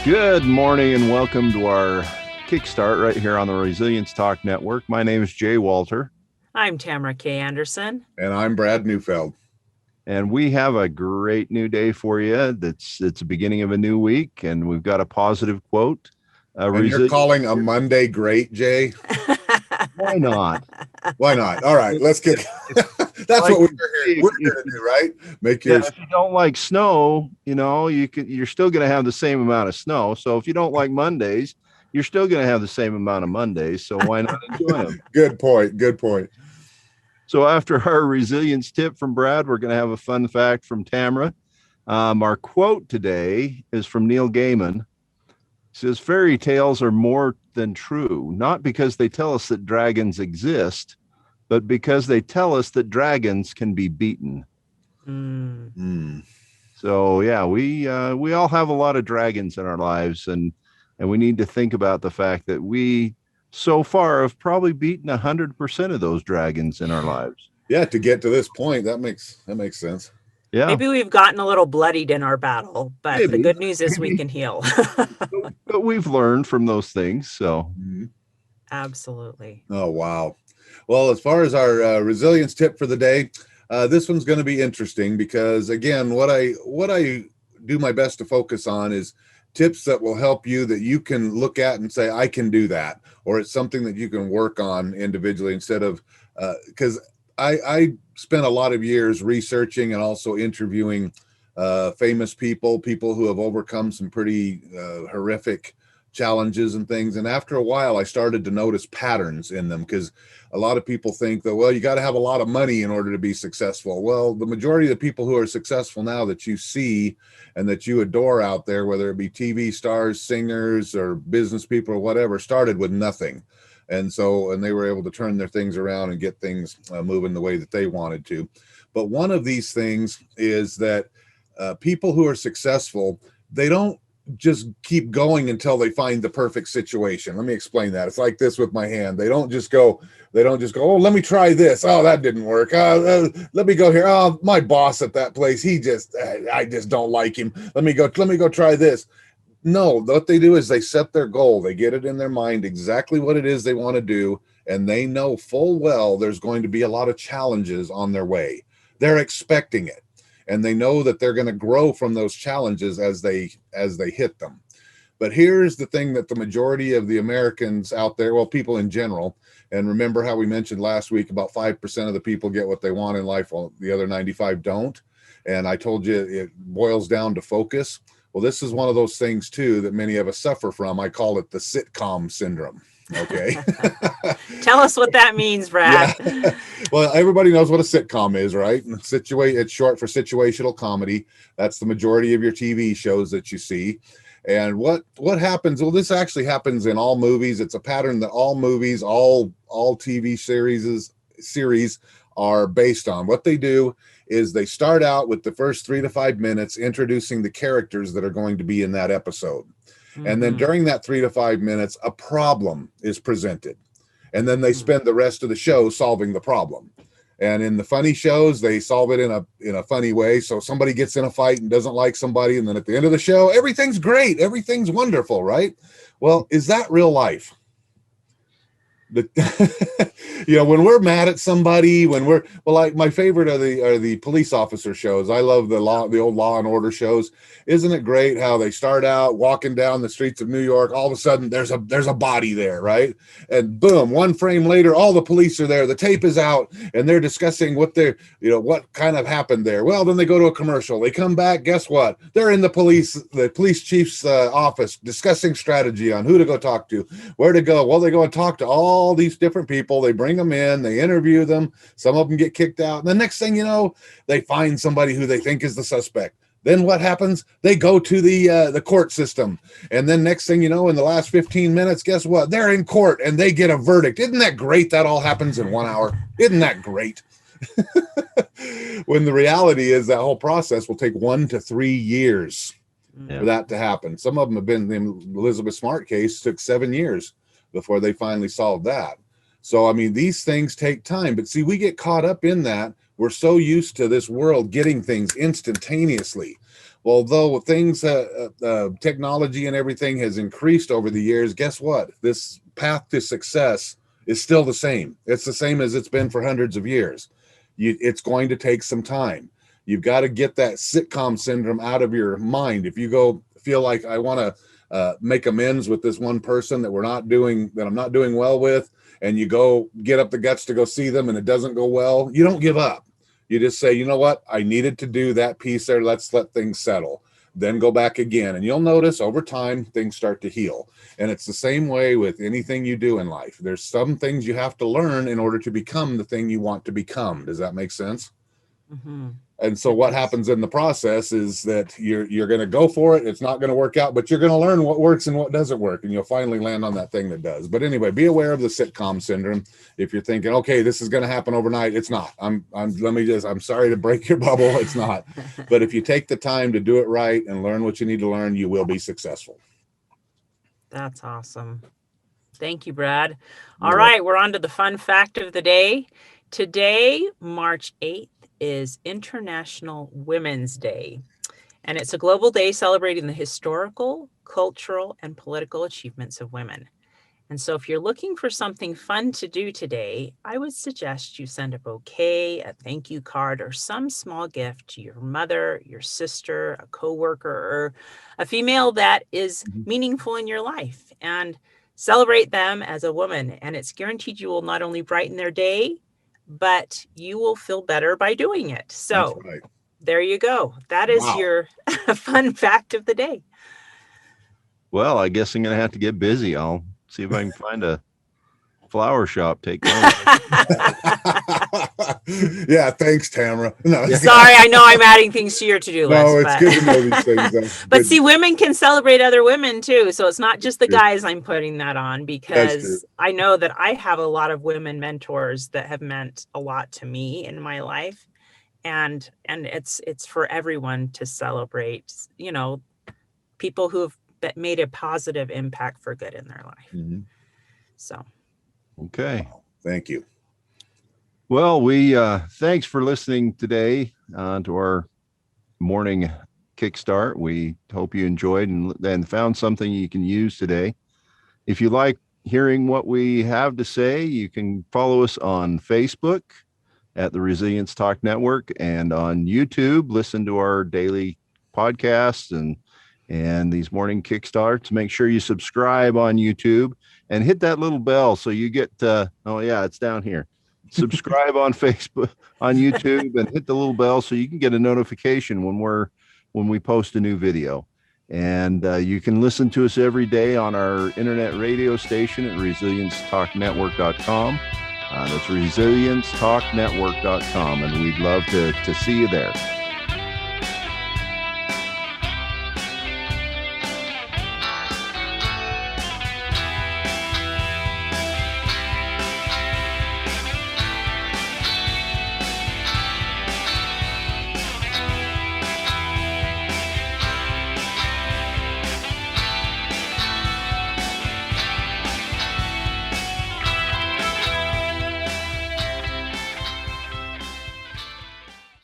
Good morning and welcome to our Kickstart right here on the Resilience Talk Network. My name is Jay Walther. I'm Tamara K. Anderson. And I'm Brad Neufeld. And we have a great new day for you. It's the beginning of a new week, and we've got a positive quote. And you're calling a Monday great, Jay? Why not? Why not? All right, let's get. That's like, what we're here to do, right? Make your. If you don't like snow, you're still going to have the same amount of snow. So if you don't like Mondays, you're still going to have the same amount of Mondays. So why not enjoy them? Good point. Good point. So after our resilience tip from Brad, we're going to have a fun fact from Tamara. Our quote today is from Neil Gaiman. It says, fairy tales are more than true, not because they tell us that dragons exist, but because they tell us that dragons can be beaten. So yeah, we all have a lot of dragons in our lives, and we need to think about the fact that we so far have probably beaten 100% of those dragons in our lives. Yeah, to get to this point, that makes sense. Yeah, maybe we've gotten a little bloodied in our battle, but the good news is we can heal. But we've learned from those things, so absolutely. Oh wow. Well, as far as our resilience tip for the day, this one's going to be interesting because, again, what I do my best to focus on is tips that will help you, that you can look at and say, I can do that, or it's something that you can work on individually instead of, because I spent a lot of years researching and also interviewing famous people who have overcome some pretty horrific challenges and things. And after a while, I started to notice patterns in them, because a lot of people think that, well, you got to have a lot of money in order to be successful. Well, the majority of the people who are successful now that you see and that you adore out there, whether it be TV stars, singers, or business people or whatever, started with nothing. And they were able to turn their things around and get things moving the way that they wanted to. But one of these things is that people who are successful, they don't just keep going until they find the perfect situation. Let me explain that. It's like this with my hand. They don't just go, oh, let me try this. Oh, that didn't work. Let me go here. Oh, my boss at that place, I just don't like him. Let me go try this. No, what they do is they set their goal. They get it in their mind exactly what it is they want to do. And they know full well there's going to be a lot of challenges on their way. They're expecting it. And they know that they're going to grow from those challenges as they hit them. But here's the thing that the majority of the Americans out there, well, people in general, and remember how we mentioned last week about 5% of the people get what they want in life, while the other 95 don't. And I told you it boils down to focus. Well, this is one of those things too that many of us suffer from. I call it the sitcom syndrome. Okay. Tell us what that means, Brad. Yeah. Well, everybody knows what a sitcom is, right? It's short for situational comedy. That's the majority of your TV shows that you see. And what happens? Well, this actually happens in all movies. It's a pattern that all movies, all TV series are based on. What they do is they start out with the first 3 to 5 minutes introducing the characters that are going to be in that episode. And then during that 3 to 5 minutes, a problem is presented. And then they spend the rest of the show solving the problem. And in the funny shows, they solve it in a funny way. So somebody gets in a fight and doesn't like somebody. And then at the end of the show, everything's great. Everything's wonderful, right? Well, is that real life? When we're mad at somebody, like my favorite are the police officer shows. I love the old Law and Order shows. Isn't it great how they start out walking down the streets of New York, all of a sudden there's a body there, right? And boom, one frame later, all the police are there. The tape is out, and they're discussing what kind of happened there. Well, then they go to a commercial. They come back. Guess what? They're in the police chief's office discussing strategy on who to go talk to, where to go. Well, they go and talk to all these different people. They bring them in, they interview them. Some of them get kicked out. And the next thing you know, they find somebody who they think is the suspect. Then what happens? They go to the court system. And then next thing you know, in the last 15 minutes, guess what? They're in court and they get a verdict. Isn't that great? That all happens in 1 hour. Isn't that great? When the reality is that whole process will take 1 to 3 years for that to happen. Some of them have been, the Elizabeth Smart case took 7 years before they finally solved that. So, I mean, these things take time. But see, we get caught up in that. We're so used to this world getting things instantaneously. Although things, technology and everything has increased over the years, guess what? This path to success is still the same. It's the same as it's been for hundreds of years. It's going to take some time. You've got to get that sitcom syndrome out of your mind. If you go feel like I want to make amends with this one person that I'm not doing well with, and you go get up the guts to go see them and it doesn't go well, you don't give up. You just say, you know what? I needed to do that piece there. Let's let things settle. Then go back again. And you'll notice over time, things start to heal. And it's the same way with anything you do in life. There's some things you have to learn in order to become the thing you want to become. Does that make sense? Mm-hmm. And so what happens in the process is that you're going to go for it. It's not going to work out, but you're going to learn what works and what doesn't work. And you'll finally land on that thing that does. But anyway, be aware of the sitcom syndrome. If you're thinking, okay, this is going to happen overnight, it's not. I'm sorry to break your bubble. It's not. But if you take the time to do it right and learn what you need to learn, you will be successful. That's awesome. Thank you, Brad. All right, we're on to the fun fact of the day. Today, March 8th, is International Women's Day, and it's a global day celebrating the historical, cultural, and political achievements of women. And so if you're looking for something fun to do today, I would suggest you send a bouquet, a thank you card, or some small gift to your mother, your sister, a coworker, or a female that is meaningful in your life, and celebrate them as a woman. And it's guaranteed you will not only brighten their day, but you will feel better by doing it. So There you go. That is your fun fact of the day. Well, I guess I'm going to have to get busy. I'll see if I can find a flower shop. Take one. Yeah, thanks, Tamara. No. Sorry, I know I'm adding things to your to-do list. No, it's good to know these things. But see, women can celebrate other women too. So it's not just the guys I'm putting that on, because I know that I have a lot of women mentors that have meant a lot to me in my life. And it's for everyone to celebrate, you know, people who have made a positive impact for good in their life. Mm-hmm. So. Okay. Thank you. Well, we thanks for listening today to our morning Kickstart. We hope you enjoyed and found something you can use today. If you like hearing what we have to say, you can follow us on Facebook at the Resilience Talk Network, and on YouTube, listen to our daily podcasts and these morning Kickstarts. Make sure you subscribe on YouTube and hit that little bell so you get it's down here. Subscribe on Facebook, on YouTube, and hit the little bell so you can get a notification when we post a new video. And you can listen to us every day on our internet radio station at resiliencetalknetwork.com. That's resiliencetalknetwork.com, and we'd love to see you there.